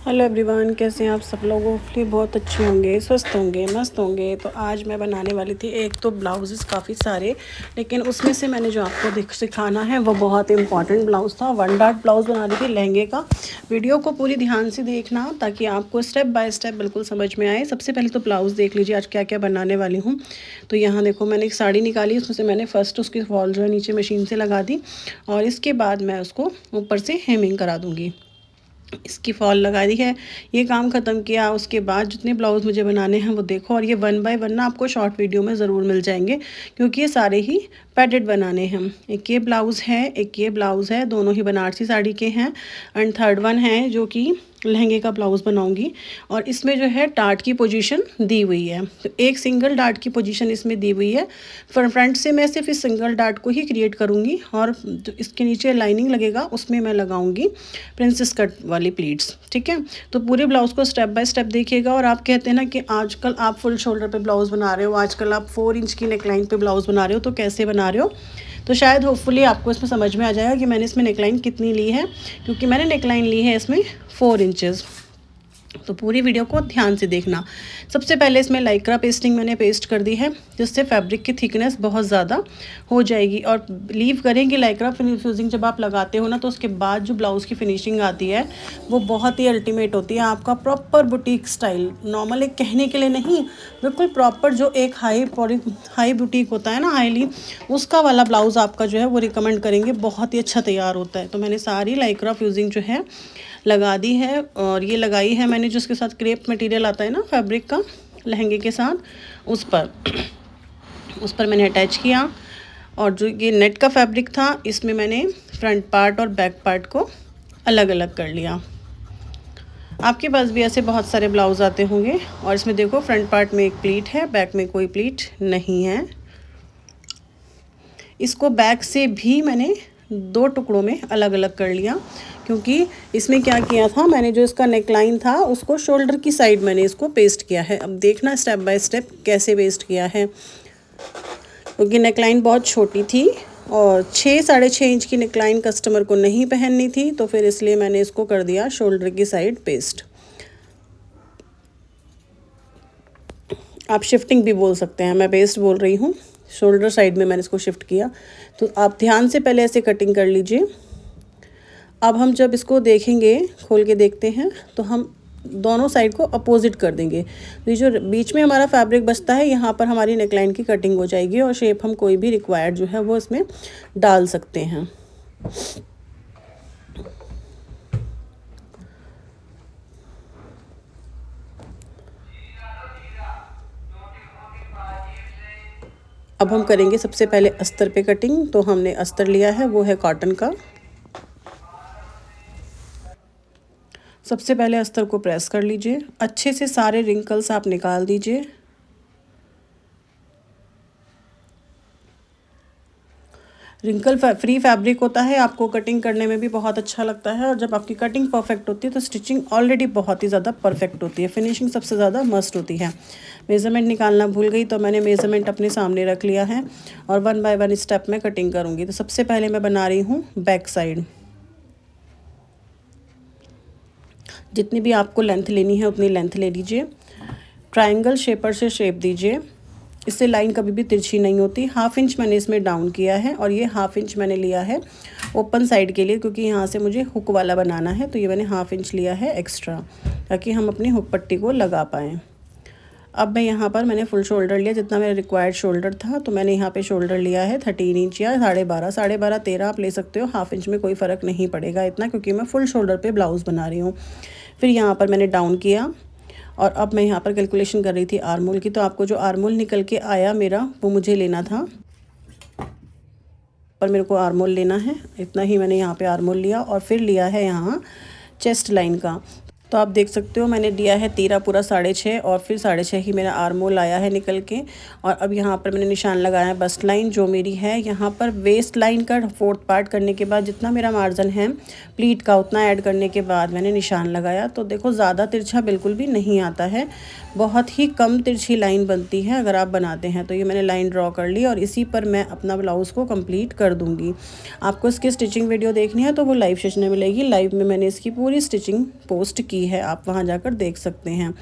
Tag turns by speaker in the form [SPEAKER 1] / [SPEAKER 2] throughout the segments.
[SPEAKER 1] Hello everyone, कैसे हैं आप सब लोग। होपफुली बहुत अच्छे होंगे, स्वस्थ होंगे, मस्त होंगे। तो आज मैं बनाने वाली थी एक तो ब्लाउजेस काफ़ी सारे, लेकिन उसमें से मैंने जो आपको सिखाना है वो बहुत इंपॉर्टेंट ब्लाउज़ था। वन डॉट ब्लाउज़ बना रही थी लहंगे का। वीडियो को पूरी ध्यान से देखना ताकि आपको स्टेप बाय स्टेप बिल्कुल समझ में आए। सबसे पहले तो ब्लाउज़ देख लीजिए आज क्या क्या बनाने वाली हूँ। तो यहाँ देखो मैंने एक साड़ी निकाली, उसमें से मैंने फ़र्स्ट उसकी फॉल जो है नीचे मशीन से लगा दी और इसके बाद मैं उसको ऊपर से हेमिंग करा दूँगी। इसकी फॉल लगा दी है, ये काम ख़त्म किया। उसके बाद जितने ब्लाउज़ मुझे बनाने हैं वो देखो, और ये वन बाय वन ना आपको शॉर्ट वीडियो में ज़रूर मिल जाएंगे क्योंकि ये सारे ही पैडेड बनाने हैं। एक ये ब्लाउज़ है, एक ये ब्लाउज़ है, दोनों ही बनारसी साड़ी के हैं। एंड थर्ड वन है जो कि लहंगे का ब्लाउज़ बनाऊंगी। और इसमें जो है डार्ट की पोजीशन दी हुई है, तो एक सिंगल डार्ट की पोजीशन इसमें दी हुई है। फ्रंट से मैं सिर्फ इस सिंगल डार्ट को ही क्रिएट करूंगी और जो इसके नीचे लाइनिंग लगेगा उसमें मैं लगाऊंगी प्रिंसेस कट वाली प्लीट्स। ठीक है, तो पूरे ब्लाउज़ को स्टेप बाय स्टेप देखिएगा। और आप कहते हैं ना कि आजकल आप फुल शोल्डर पे ब्लाउज़ बना रहे हो, आजकल आप 4 इंच की नेकलाइन पे ब्लाउज़ बना रहे हो, तो कैसे बना रहे हो। तो शायद होपफुली आपको इसमें समझ में आ जाएगा कि मैंने इसमें नेकलाइन कितनी ली है, क्योंकि मैंने नेकलाइन ली है इसमें 4 इंचेस। तो पूरी वीडियो को ध्यान से देखना। सबसे पहले इसमें लाइक्रा पेस्टिंग मैंने पेस्ट कर दी है, जिससे फैब्रिक की थिकनेस बहुत ज़्यादा हो जाएगी। और बिलीव करें कि लाइक्रा फ्यूजिंग जब आप लगाते हो ना, तो उसके बाद जो ब्लाउज़ की फिनिशिंग आती है वो बहुत ही अल्टीमेट होती है। आपका प्रॉपर बुटीक स्टाइल, नॉर्मल एक कहने के लिए नहीं, बिल्कुल प्रॉपर जो एक हाई बुटीक होता है ना, हाईली, उसका वाला ब्लाउज़ आपका जो है वो रिकमेंड करेंगे, बहुत ही अच्छा तैयार होता है। तो मैंने सारी लाइक्रा फ्यूजिंग जो है लगा दी है। और ये लगाई है मैंने जिसके साथ क्रेप मटेरियल आता है ना फैब्रिक का लहंगे के साथ, उस पर मैंने अटैच किया। और जो ये नेट का फैब्रिक था, इसमें मैंने फ्रंट पार्ट और बैक पार्ट को अलग अलग कर लिया। आपके पास भी ऐसे बहुत सारे ब्लाउज़ आते होंगे। और इसमें देखो फ्रंट पार्ट में एक प्लीट है, बैक में कोई प्लीट नहीं है। इसको बैक से भी मैंने 2 टुकड़ों में अलग अलग कर लिया, क्योंकि इसमें क्या किया था मैंने, जो इसका नेकलाइन था उसको शोल्डर की साइड मैंने इसको पेस्ट किया है। अब देखना स्टेप बाय स्टेप कैसे पेस्ट किया है, क्योंकि नेकलाइन बहुत छोटी थी और 6-6.5 इंच की नेकलाइन कस्टमर को नहीं पहननी थी, तो फिर इसलिए मैंने इसको कर दिया शोल्डर की साइड पेस्ट। आप शिफ्टिंग भी बोल सकते हैं, मैं पेस्ट बोल रही हूँ। शोल्डर साइड में मैंने इसको शिफ्ट किया। तो आप ध्यान से पहले ऐसे कटिंग कर लीजिए। अब हम जब इसको देखेंगे, खोल के देखते हैं, तो हम दोनों साइड को अपोजिट कर देंगे। तो ये जो बीच में हमारा फैब्रिक बचता है, यहाँ पर हमारी नेकलाइन की कटिंग हो जाएगी और शेप हम कोई भी रिक्वायर्ड जो है वो इसमें डाल सकते हैं। अब हम करेंगे सबसे पहले अस्तर पे कटिंग। तो हमने अस्तर लिया है, वो है कॉटन का। सबसे पहले अस्तर को प्रेस कर लीजिए, अच्छे से सारे रिंकल्स आप निकाल दीजिए। रिंकल फ्री फैब्रिक होता है, आपको कटिंग करने में भी बहुत अच्छा लगता है। और जब आपकी कटिंग परफेक्ट होती है तो स्टिचिंग ऑलरेडी बहुत ही ज़्यादा परफेक्ट होती है, फिनिशिंग सबसे ज़्यादा मस्ट होती है। मेज़रमेंट निकालना भूल गई, तो मैंने मेज़रमेंट अपने सामने रख लिया है और वन बाय वन स्टेप में कटिंग करूँगी। तो सबसे पहले मैं बना रही हूँ बैक साइड। जितनी भी आपको लेंथ लेनी है उतनी लेंथ ले लीजिए। ट्रायंगल शेपर से शेप दीजिए, इससे लाइन कभी भी तिरछी नहीं होती। 1/2 इंच मैंने इसमें डाउन किया है और ये 1/2 इंच मैंने लिया है ओपन साइड के लिए, क्योंकि यहाँ से मुझे हुक वाला बनाना है। तो ये मैंने 1/2 इंच लिया है एक्स्ट्रा, ताकि हम अपनी हुक पट्टी को लगा पाएँ। अब मैं यहाँ पर मैंने फुल शोल्डर लिया, जितना मेरा रिक्वायर्ड शोल्डर था। तो मैंने यहाँ पे शोल्डर लिया है 13 इंच या 12.5, 13.5 आप ले सकते हो। 1/2 इंच में कोई फ़र्क नहीं पड़ेगा इतना, क्योंकि मैं फुल शोल्डर पे ब्लाउज़ बना रही हूँ। फिर यहाँ पर मैंने डाउन किया और अब मैं यहाँ पर कैलकुलेशन कर रही थी आर्मोल की। तो आपको जो आर्मोल निकल के आया मेरा, वो मुझे लेना था, पर मेरे को आर्मोल लेना है। इतना ही मैंने यहाँ पे आर्मोल लिया और फिर लिया है यहाँ चेस्ट लाइन का। तो आप देख सकते हो मैंने दिया है तीरा पूरा 6.5 और फिर 6.5 ही मेरा आर्मोल आया है निकल के। और अब यहाँ पर मैंने निशान लगाया है बस्ट लाइन जो मेरी है। यहाँ पर वेस्ट लाइन का 4th पार्ट करने के बाद जितना मेरा मार्जिन है प्लीट का, उतना ऐड करने के बाद मैंने निशान लगाया। तो देखो ज़्यादा तिरछा बिल्कुल भी नहीं आता है, बहुत ही कम तिरछी लाइन बनती है अगर आप बनाते हैं। तो ये मैंने लाइन ड्रॉ कर ली और इसी पर मैं अपना ब्लाउज़ को कंप्लीट कर दूँगी। आपको इसकी स्टिचिंग वीडियो देखनी है तो वो लाइव सेशन में मिलेगी। लाइव में मैंने इसकी पूरी स्टिचिंग पोस्ट की है, आप वहाँ जाकर देख सकते हैं।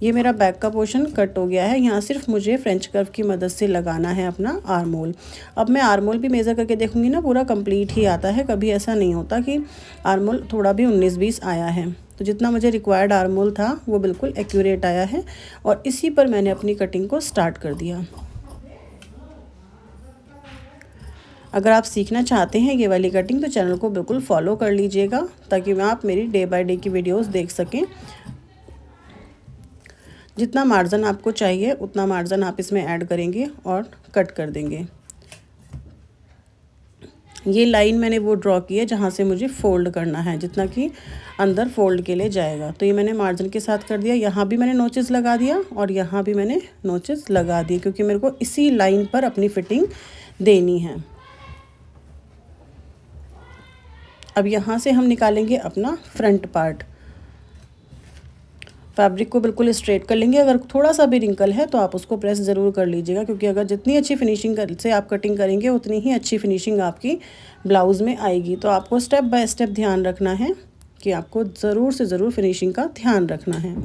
[SPEAKER 1] ये मेरा बैक का पोर्शन कट हो गया है, यहाँ सिर्फ मुझे फ्रेंच कर्व की मदद से लगाना है अपना आर्म होल। अब मैं आर्म होल भी मेज़र करके देखूँगी ना, पूरा कंप्लीट ही आता है, कभी ऐसा नहीं होता कि आर्म होल थोड़ा भी 19-20 आया है। तो जितना मुझे रिक्वायर्ड आर्म होल था वो बिल्कुल एक्यूरेट आया है और इसी पर मैंने अपनी कटिंग को स्टार्ट कर दिया। अगर आप सीखना चाहते हैं ये वाली कटिंग तो चैनल को बिल्कुल फॉलो कर लीजिएगा, ताकि मैं आप मेरी डे बाय डे की वीडियोस देख सकें। जितना मार्जिन आपको चाहिए उतना मार्जिन आप इसमें ऐड करेंगे और कट कर देंगे। ये लाइन मैंने वो ड्रॉ की है जहाँ से मुझे फ़ोल्ड करना है, जितना कि अंदर फ़ोल्ड के लिए जाएगा। तो ये मैंने मार्जिन के साथ कर दिया। यहाँ भी मैंने नोचेस लगा दिया और यहाँ भी मैंने नोचेस लगा दिए, क्योंकि मेरे को इसी लाइन पर अपनी फिटिंग देनी है। अब यहाँ से हम निकालेंगे अपना फ्रंट पार्ट। फैब्रिक को बिल्कुल स्ट्रेट कर लेंगे। अगर थोड़ा सा भी रिंकल है तो आप उसको प्रेस ज़रूर कर लीजिएगा, क्योंकि अगर जितनी अच्छी फिनिशिंग से आप कटिंग करेंगे उतनी ही अच्छी फिनिशिंग आपकी ब्लाउज़ में आएगी। तो आपको स्टेप बाय स्टेप ध्यान रखना है कि आपको ज़रूर से ज़रूर फिनिशिंग का ध्यान रखना है।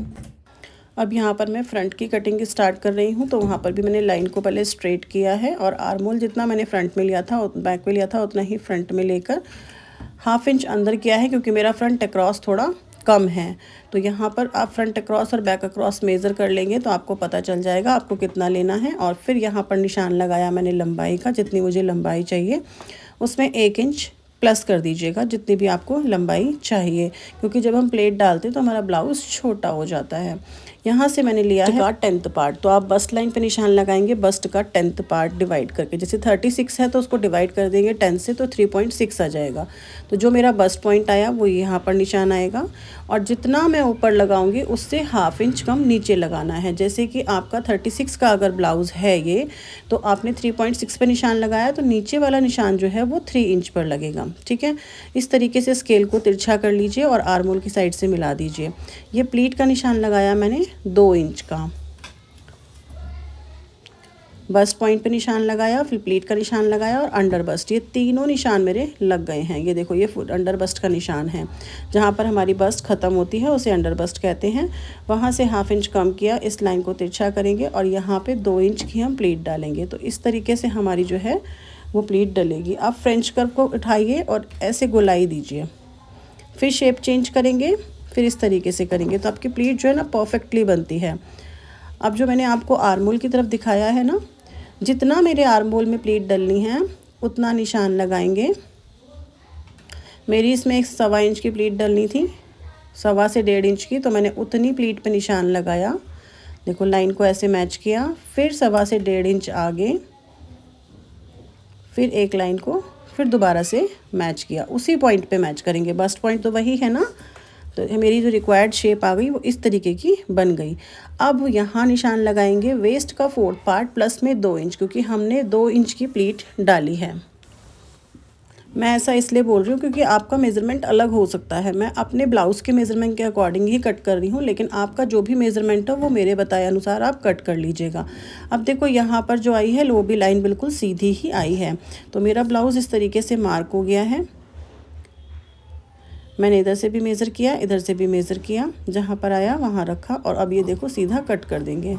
[SPEAKER 1] अब यहाँ पर मैं फ्रंट की कटिंग स्टार्ट कर रही हूँ। तो वहाँ पर भी मैंने लाइन को पहले स्ट्रेट किया है और आर्म होल जितना मैंने फ्रंट में लिया था, बैक में लिया था, उतना ही फ्रंट में लेकर 1/2 इंच अंदर किया है, क्योंकि मेरा फ्रंट अक्रॉस थोड़ा कम है। तो यहाँ पर आप फ्रंट अक्रॉस और बैक अक्रॉस मेज़र कर लेंगे तो आपको पता चल जाएगा आपको कितना लेना है। और फिर यहाँ पर निशान लगाया मैंने लंबाई का, जितनी मुझे लंबाई चाहिए उसमें 1 इंच प्लस कर दीजिएगा, जितनी भी आपको लंबाई चाहिए, क्योंकि जब हम प्लेट डालते हैं तो हमारा ब्लाउज़ छोटा हो जाता है। यहाँ से मैंने लिया है 10th पार्ट। तो आप बस्ट लाइन पे निशान लगाएंगे, बस्ट का 10th पार्ट डिवाइड करके। जैसे 36 है तो उसको डिवाइड कर देंगे 10 से, तो 3.6 आ जाएगा। तो जो मेरा बस्ट पॉइंट आया वो यहाँ पर निशान आएगा और जितना मैं ऊपर लगाऊंगी उससे 1/2 इंच कम नीचे लगाना है। जैसे कि आपका 36 का अगर ब्लाउज़ है ये, तो आपने 3.6 पे निशान लगाया तो नीचे वाला निशान जो है वो 3 इंच पर लगेगा। ठीक है, इस तरीके से स्केल को तिरछा कर लीजिए और आर्म होल की साइड से मिला दीजिए। ये प्लीट का निशान लगाया मैंने 2 इंच का, बस्ट पॉइंट पे निशान लगाया, फिर प्लीट का निशान लगाया और अंडर बस्ट, ये तीनों निशान मेरे लग गए हैं। ये देखो, ये अंडर बस्ट का निशान है, जहाँ पर हमारी बस्ट ख़त्म होती है उसे अंडर बस्ट कहते हैं। वहाँ से 1/2 इंच कम किया, इस लाइन को तिरछा करेंगे और यहाँ पे 2 इंच की हम प्लीट डालेंगे। तो इस तरीके से हमारी जो है वो प्लीट डलेगी। आप फ्रेंच कर्व को उठाइए और ऐसे गोलाई दीजिए, फिर शेप चेंज करेंगे, फिर इस तरीके से करेंगे तो आपकी प्लीट जो है ना परफेक्टली बनती है। अब जो मैंने आपको आर्म होल की तरफ दिखाया है ना, जितना मेरे आर्म होल में प्लीट डलनी है उतना निशान लगाएंगे। मेरी इसमें 1.25 इंच की प्लीट डलनी थी, 1.25 से 1.5 इंच की, तो मैंने उतनी प्लीट पे निशान लगाया। देखो, लाइन को ऐसे मैच किया, फिर 1.25 से 1.5 इंच आगे, फिर एक लाइन को फिर दोबारा से मैच किया। उसी पॉइंट पे मैच करेंगे, बस्ट पॉइंट तो वही है ना। तो मेरी जो रिक्वायर्ड शेप आ गई वो इस तरीके की बन गई। अब यहाँ निशान लगाएंगे वेस्ट का 4th पार्ट प्लस में 2 इंच, क्योंकि हमने 2 इंच की प्लीट डाली है। मैं ऐसा इसलिए बोल रही हूँ क्योंकि आपका मेज़रमेंट अलग हो सकता है। मैं अपने ब्लाउज़ के मेज़रमेंट के अकॉर्डिंग ही कट कर रही हूँ, लेकिन आपका जो भी मेज़रमेंट है वो मेरे बताए अनुसार आप कट कर लीजिएगा। अब देखो, यहाँ पर जो आई है लोबी लाइन बिल्कुल सीधी ही आई है। तो मेरा ब्लाउज़ इस तरीके से मार्क हो गया है। मैंने इधर से भी मेज़र किया, इधर से भी मेज़र किया, जहाँ पर आया वहाँ रखा और अब ये देखो सीधा कट कर देंगे।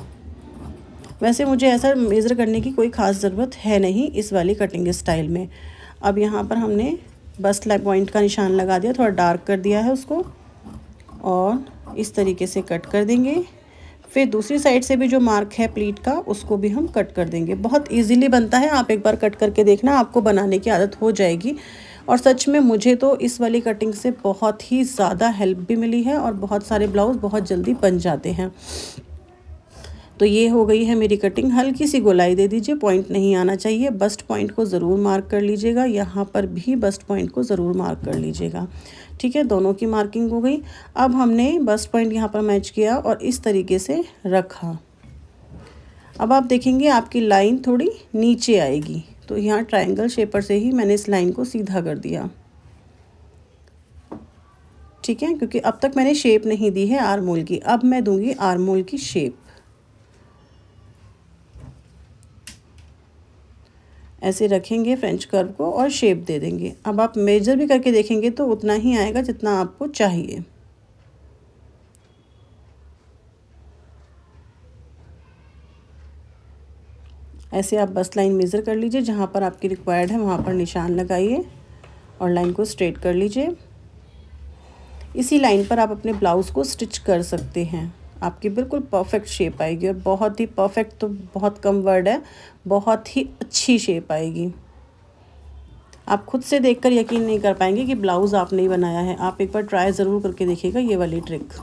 [SPEAKER 1] वैसे मुझे ऐसा मेज़र करने की कोई ख़ास ज़रूरत है नहीं इस वाली कटिंग स्टाइल में। अब यहाँ पर हमने बस्ट लाइन पॉइंट का निशान लगा दिया, थोड़ा डार्क कर दिया है उसको और इस तरीके से कट कर देंगे। फिर दूसरी साइड से भी जो मार्क है प्लीट का उसको भी हम कट कर देंगे। बहुत इजीली बनता है, आप एक बार कट करके देखना, आपको बनाने की आदत हो जाएगी। और सच में मुझे तो इस वाली कटिंग से बहुत ही ज़्यादा हेल्प भी मिली है और बहुत सारे ब्लाउज़ बहुत जल्दी बन जाते हैं। तो ये हो गई है मेरी कटिंग। हल्की सी गोलाई दे दीजिए, पॉइंट नहीं आना चाहिए। बस्ट पॉइंट को ज़रूर मार्क कर लीजिएगा, यहाँ पर भी बस्ट पॉइंट को ज़रूर मार्क कर लीजिएगा। ठीक है, दोनों की मार्किंग हो गई। अब हमने बस्ट पॉइंट यहाँ पर मैच किया और इस तरीके से रखा। अब आप देखेंगे आपकी लाइन थोड़ी नीचे आएगी, तो यहाँ ट्रायंगल शेपर से ही मैंने इस लाइन को सीधा कर दिया। ठीक है, क्योंकि अब तक मैंने शेप नहीं दी है आर्म होल की, अब मैं दूंगी आर्म होल की शेप। ऐसे रखेंगे फ्रेंच कर्व को और शेप दे देंगे। अब आप मेजर भी करके देखेंगे तो उतना ही आएगा जितना आपको चाहिए। ऐसे आप बस लाइन मेज़र कर लीजिए, जहाँ पर आपकी रिक्वायर्ड है वहाँ पर निशान लगाइए और लाइन को स्ट्रेट कर लीजिए। इसी लाइन पर आप अपने ब्लाउज़ को स्टिच कर सकते हैं। आपकी बिल्कुल परफेक्ट शेप आएगी, और बहुत ही परफेक्ट तो बहुत कम वर्ड है, बहुत ही अच्छी शेप आएगी। आप खुद से देखकर यकीन नहीं कर पाएंगे कि ब्लाउज़ आपने ही बनाया है। आप एक बार ट्राई ज़रूर करके देखिएगा ये वाली ट्रिक।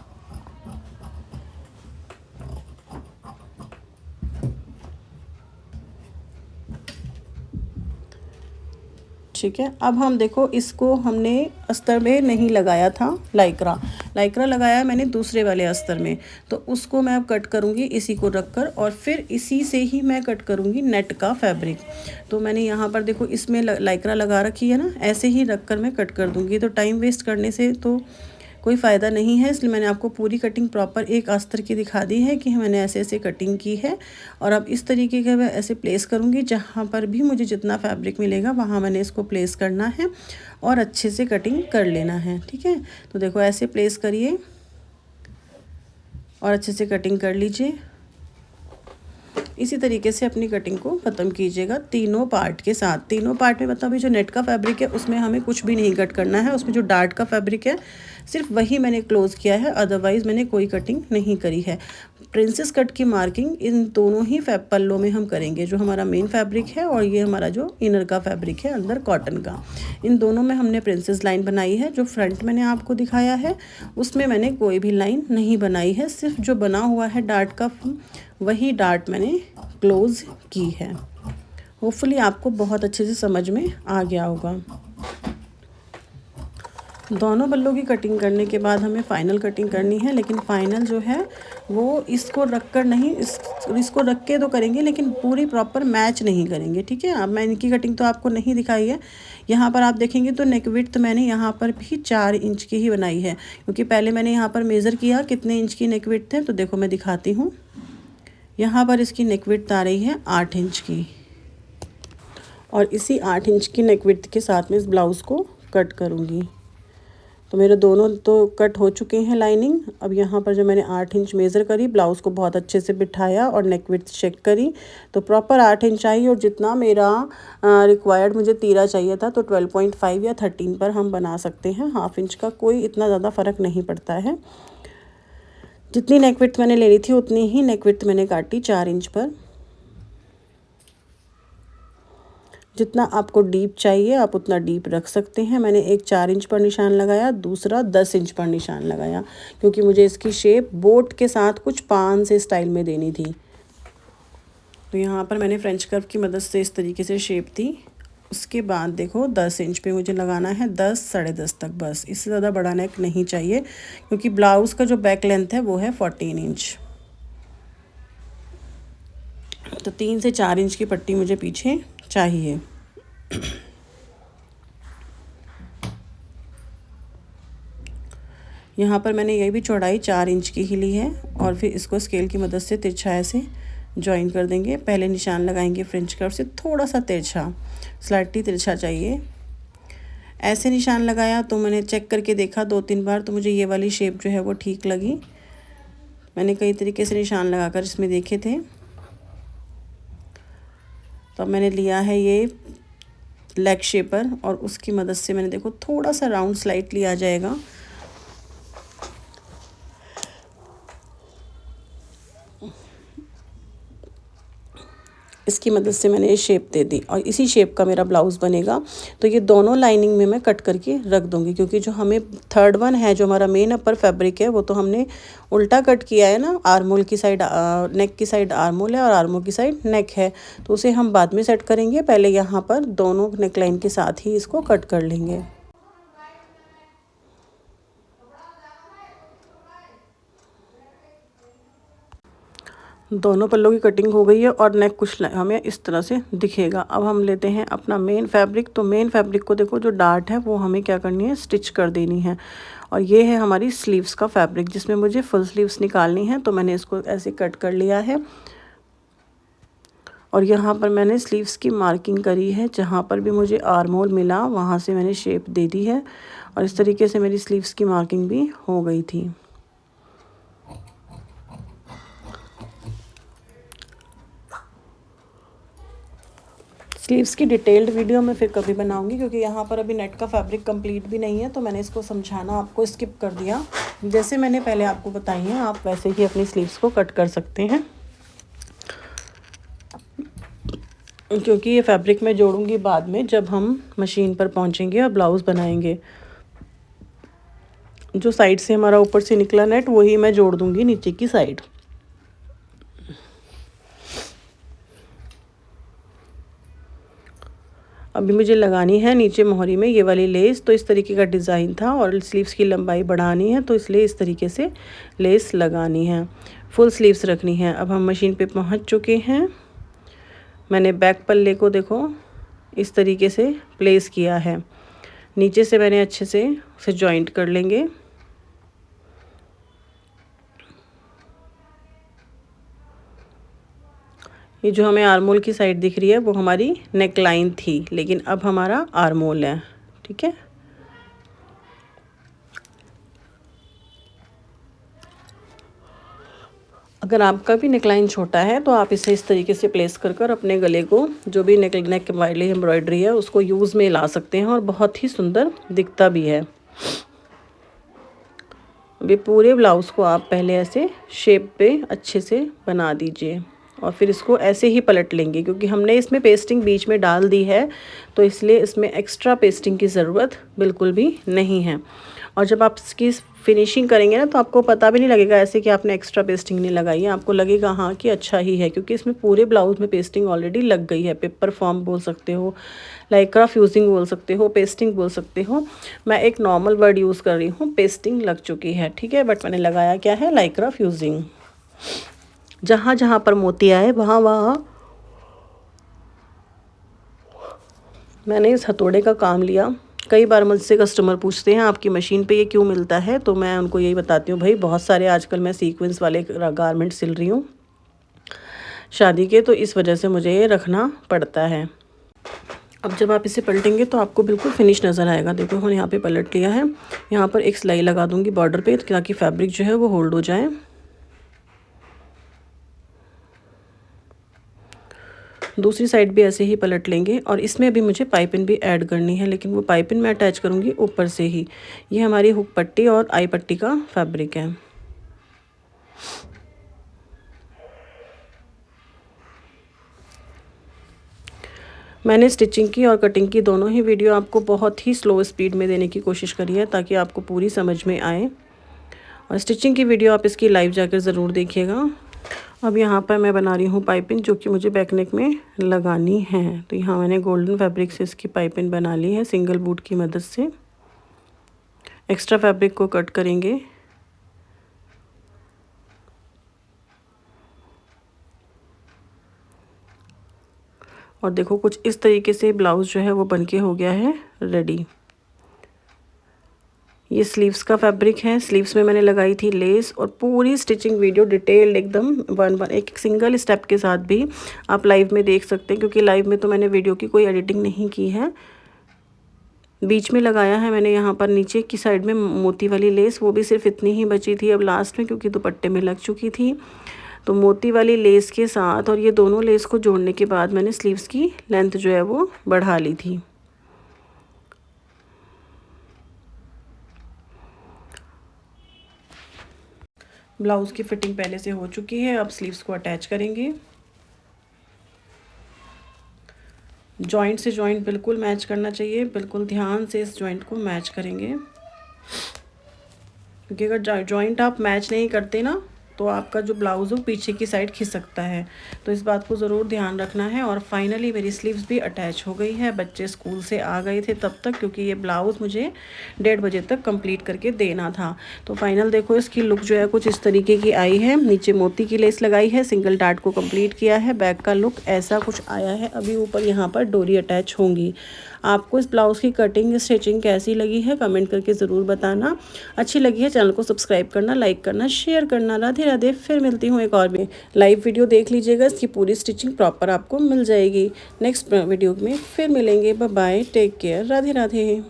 [SPEAKER 1] ठीक है, अब हम देखो, इसको हमने अस्तर में नहीं लगाया था, लाइक्रा लगाया मैंने दूसरे वाले अस्तर में, तो उसको मैं अब कट करूँगी इसी को रखकर, और फिर इसी से ही मैं कट करूँगी नेट का फैब्रिक। तो मैंने यहाँ पर देखो इसमें लाइक्रा लगा रखी है ना, ऐसे ही रखकर मैं कट कर दूँगी। तो टाइम वेस्ट करने से तो कोई फ़ायदा नहीं है, इसलिए मैंने आपको पूरी कटिंग प्रॉपर एक अस्तर की दिखा दी है कि मैंने ऐसे ऐसे कटिंग की है। और अब इस तरीके का मैं ऐसे प्लेस करूँगी, जहाँ पर भी मुझे जितना फैब्रिक मिलेगा वहाँ मैंने इसको प्लेस करना है और अच्छे से कटिंग कर लेना है। ठीक है, तो देखो ऐसे प्लेस करिए और अच्छे से कटिंग कर लीजिए। इसी तरीके से अपनी कटिंग को ख़त्म कीजिएगा तीनों पार्ट के साथ। तीनों पार्ट में मतलब अभी जो नेट का फैब्रिक है उसमें हमें कुछ भी नहीं कट करना है, उसमें जो डार्ट का फैब्रिक है सिर्फ वही मैंने क्लोज़ किया है, अदरवाइज़ मैंने कोई कटिंग नहीं करी है। प्रिंसेस कट की मार्किंग इन दोनों ही पल्लों में हम करेंगे, जो हमारा मेन फैब्रिक है और ये हमारा जो इनर का फैब्रिक है अंदर कॉटन का, इन दोनों में हमने प्रिंसेस लाइन बनाई है। जो फ्रंट मैंने आपको दिखाया है उसमें मैंने कोई भी लाइन नहीं बनाई है, सिर्फ जो बना हुआ है डार्ट का वही डार्ट मैंने क्लोज़ की है। होपफुली आपको बहुत अच्छे से समझ में आ गया होगा। दोनों बल्लों की कटिंग करने के बाद हमें फ़ाइनल कटिंग करनी है, लेकिन फ़ाइनल जो है वो इसको रख कर नहीं, इसको रख के तो करेंगे लेकिन पूरी प्रॉपर मैच नहीं करेंगे। ठीक है, अब मैं इनकी कटिंग तो आपको नहीं दिखाई है। यहाँ पर आप देखेंगे तो नेक विड्थ मैंने यहाँ पर भी 4 इंच की ही बनाई है, क्योंकि पहले मैंने यहाँ पर मेज़र किया कितने इंच की नेक विड्थ है। तो देखो मैं दिखाती हूँ, यहाँ पर इसकी नेक विड्थ आ रही है 8 इंच की, और इसी 8 इंच की नेक विड्थ के साथ में इस ब्लाउज़ को कट करूँगी। तो मेरे दोनों तो कट हो चुके हैं लाइनिंग। अब यहाँ पर जो मैंने 8 इंच मेज़र करी, ब्लाउज़ को बहुत अच्छे से बिठाया और नेक विड्थ चेक करी तो प्रॉपर 8 इंच आई, और जितना मेरा रिक्वायर्ड मुझे तीरा चाहिए था तो 12.5 या 13 पर हम बना सकते हैं। हाफ इंच का कोई इतना ज़्यादा फ़र्क नहीं पड़ता है। जितनी नेक विड्थ मैंने लेनी थी उतनी ही नेक विड्थ मैंने काटी 4 इंच पर। जितना आपको डीप चाहिए आप उतना डीप रख सकते हैं। मैंने एक 4 इंच पर निशान लगाया, दूसरा 10 इंच पर निशान लगाया, क्योंकि मुझे इसकी शेप बोट के साथ कुछ पान से स्टाइल में देनी थी। तो यहाँ पर मैंने फ्रेंच कर्व की मदद से इस तरीके से शेप दी। उसके बाद देखो 10 इंच पे मुझे लगाना है 10 साढ़े 10 तक, बस इससे ज़्यादा बड़ा नेक नहीं चाहिए, क्योंकि ब्लाउज़ का जो बैक लेंथ है वो है 14 इंच। तो 3 से 4 इंच की पट्टी मुझे पीछे चाहिए। यहाँ पर मैंने ये भी चौड़ाई 4 इंच की ही ली है, और फिर इसको स्केल की मदद से तिरछा ऐसे जॉइन कर देंगे। पहले निशान लगाएंगे फ्रेंच कर्व से थोड़ा सा तिरछा, स्लाइटली तिरछा चाहिए। ऐसे निशान लगाया तो मैंने चेक करके देखा 2-3 बार, तो मुझे ये वाली शेप जो है वो ठीक लगी। मैंने कई तरीके से निशान लगाकर इसमें देखे थे, तो मैंने लिया है ये लेग शेपर, और उसकी मदद से मैंने देखो थोड़ा सा राउंड स्लाइटली आ जाएगा। इसकी मदद से मैंने ये शेप दे दी, और इसी शेप का मेरा ब्लाउज़ बनेगा। तो ये दोनों लाइनिंग में मैं कट करके रख दूँगी, क्योंकि जो हमें थर्ड वन है जो हमारा मेन अपर फैब्रिक है वो तो हमने उल्टा कट किया है ना, आर्मोल की साइड नेक की साइड आर्मोल है और आर्मोल की साइड नेक है, तो उसे हम बाद में सेट करेंगे। पहले यहाँ पर दोनों नेक लाइन के साथ ही इसको कट कर लेंगे। दोनों पल्लों की कटिंग हो गई है और नेक कुछ हमें इस तरह से दिखेगा। अब हम लेते हैं अपना मेन फैब्रिक। तो मेन फैब्रिक को देखो जो डार्ट है वो हमें क्या करनी है, स्टिच कर देनी है। और ये है हमारी स्लीव्स का फैब्रिक, जिसमें मुझे फुल स्लीव्स निकालनी है। तो मैंने इसको ऐसे कट कर लिया है, और यहाँ पर मैंने स्लीव्स की मार्किंग करी है। जहाँ पर भी मुझे आर्महोल मिला वहाँ से मैंने शेप दे दी है, और इस तरीके से मेरी स्लीव्स की मार्किंग भी हो गई थी। स्लीव्स की डिटेल्ड वीडियो मैं फिर कभी बनाऊंगी, क्योंकि यहाँ पर अभी नेट का फैब्रिक कंप्लीट भी नहीं है, तो मैंने इसको समझाना आपको स्किप कर दिया। जैसे मैंने पहले आपको बताई हैं आप वैसे ही अपनी स्लीव्स को कट कर सकते हैं, क्योंकि ये फैब्रिक मैं जोड़ूंगी बाद में जब हम मशीन पर पहुँचेंगे और ब्लाउज़ बनाएंगे। जो साइड से हमारा ऊपर से निकला नेट वही मैं जोड़ दूंगी नीचे की साइड। अभी मुझे लगानी है नीचे मोहरी में ये वाली लेस, तो इस तरीके का डिज़ाइन था और स्लीव्स की लंबाई बढ़ानी है, तो इसलिए इस तरीके से लेस लगानी है, फुल स्लीव्स रखनी है। अब हम मशीन पे पहुंच चुके हैं। मैंने बैक पल्ले को देखो इस तरीके से प्लेस किया है, नीचे से मैंने अच्छे से उसे जॉइंट कर लेंगे। ये जो हमें आर्मोल की साइड दिख रही है वो हमारी नेक लाइन थी, लेकिन अब हमारा आर्मोल है, ठीक है। अगर आपका भी नेकलाइन छोटा है तो आप इसे इस तरीके से प्लेस कर कर अपने गले को, जो भी नेक वाली एम्ब्रॉयडरी है उसको यूज़ में ला सकते हैं और बहुत ही सुंदर दिखता भी है। अभी पूरे ब्लाउज़ को आप पहले ऐसे शेप पे अच्छे से बना दीजिए और फिर इसको ऐसे ही पलट लेंगे, क्योंकि हमने इसमें पेस्टिंग बीच में डाल दी है, तो इसलिए इसमें एक्स्ट्रा पेस्टिंग की ज़रूरत बिल्कुल भी नहीं है। और जब आप इसकी फिनिशिंग करेंगे ना तो आपको पता भी नहीं लगेगा ऐसे कि आपने एक्स्ट्रा पेस्टिंग नहीं लगाई है, आपको लगेगा हाँ कि अच्छा ही है, क्योंकि इसमें पूरे ब्लाउज़ में पेस्टिंग ऑलरेडी लग गई है। पेपर फॉर्म बोल सकते हो, लाइक्रा फ्यूजिंग बोल सकते हो, पेस्टिंग बोल सकते हो। मैं एक नॉर्मल वर्ड यूज़ कर रही हूँ, पेस्टिंग लग चुकी है, ठीक है, बट मैंने लगाया क्या है, लाइक्रा फ्यूजिंग। जहाँ जहाँ पर मोती आए वहाँ वहाँ मैंने इस हथौड़े का काम लिया। कई बार मुझसे कस्टमर पूछते हैं आपकी मशीन पे ये क्यों मिलता है, तो मैं उनको यही बताती हूँ, भाई बहुत सारे आजकल मैं सीक्वेंस वाले गारमेंट सिल रही हूँ शादी के, तो इस वजह से मुझे ये रखना पड़ता है। अब जब आप इसे पलटेंगे तो आपको बिल्कुल फिनिश नज़र आएगा। देखो मैंने यहाँ पे पलट लिया है, यहाँ पर एक सिलाई लगा दूँगी बॉर्डर पे ताकि फैब्रिक जो है वो होल्ड हो जाए। दूसरी साइड भी ऐसे ही पलट लेंगे और इसमें भी मुझे पाइपिंग भी ऐड करनी है, लेकिन वो पाइपिंग मैं अटैच करूँगी ऊपर से ही। ये हमारी हुक पट्टी और आई पट्टी का फैब्रिक है। मैंने स्टिचिंग की और कटिंग की दोनों ही वीडियो आपको बहुत ही स्लो स्पीड में देने की कोशिश करी है ताकि आपको पूरी समझ में आए, और स्टिचिंग की वीडियो आप इसकी लाइव जाकर ज़रूर देखिएगा। अब यहाँ पर मैं बना रही हूँ पाइपिंग, जो कि मुझे बैक नेक में लगानी है। तो यहाँ मैंने गोल्डन फैब्रिक से इसकी पाइपिंग बना ली है सिंगल बूट की मदद से। एक्स्ट्रा फैब्रिक को कट करेंगे। और देखो कुछ इस तरीके से ब्लाउज़ जो है वो बनके हो गया है रेडी। ये स्लीव्स का फैब्रिक है, स्लीव्स में मैंने लगाई थी लेस, और पूरी स्टिचिंग वीडियो डिटेल्ड एकदम वन वन एक सिंगल स्टेप के साथ भी आप लाइव में देख सकते हैं, क्योंकि लाइव में तो मैंने वीडियो की कोई एडिटिंग नहीं की है। बीच में लगाया है मैंने यहाँ पर नीचे की साइड में मोती वाली लेस, वो भी सिर्फ इतनी ही बची थी अब लास्ट में, क्योंकि दुपट्टे में लग चुकी थी। तो मोती वाली लेस के साथ और ये दोनों लेस को जोड़ने के बाद मैंने स्लीव्स की लेंथ जो है वो बढ़ा ली थी। ब्लाउज़ की फिटिंग पहले से हो चुकी है, अब स्लीव्स को अटैच करेंगे। जॉइंट से जॉइंट बिल्कुल मैच करना चाहिए, बिल्कुल ध्यान से इस जॉइंट को मैच करेंगे, क्योंकि अगर जॉइंट आप मैच नहीं करते ना तो आपका जो ब्लाउज़ हो पीछे की साइड खिसकता है, तो इस बात को ज़रूर ध्यान रखना है। और फाइनली मेरी स्लीव्स भी अटैच हो गई है। बच्चे स्कूल से आ गए थे तब तक, क्योंकि ये ब्लाउज़ मुझे 1:30 बजे तक कंप्लीट करके देना था। तो फाइनल देखो इसकी लुक जो है कुछ इस तरीके की आई है। नीचे मोती की लेस लगाई है, सिंगल डार्ट को कंप्लीट किया है, बैक का लुक ऐसा कुछ आया है। अभी ऊपर यहाँ पर डोरी अटैच होंगी। आपको इस ब्लाउज़ की कटिंग स्टिचिंग कैसी लगी है कमेंट करके ज़रूर बताना। अच्छी लगी है चैनल को सब्सक्राइब करना, लाइक करना, शेयर करना। राधे राधे। फिर मिलती हूँ एक और भी लाइव वीडियो देख लीजिएगा, इसकी पूरी स्टिचिंग प्रॉपर आपको मिल जाएगी। नेक्स्ट वीडियो में फिर मिलेंगे। Bye bye, take care, Radhe Radhe.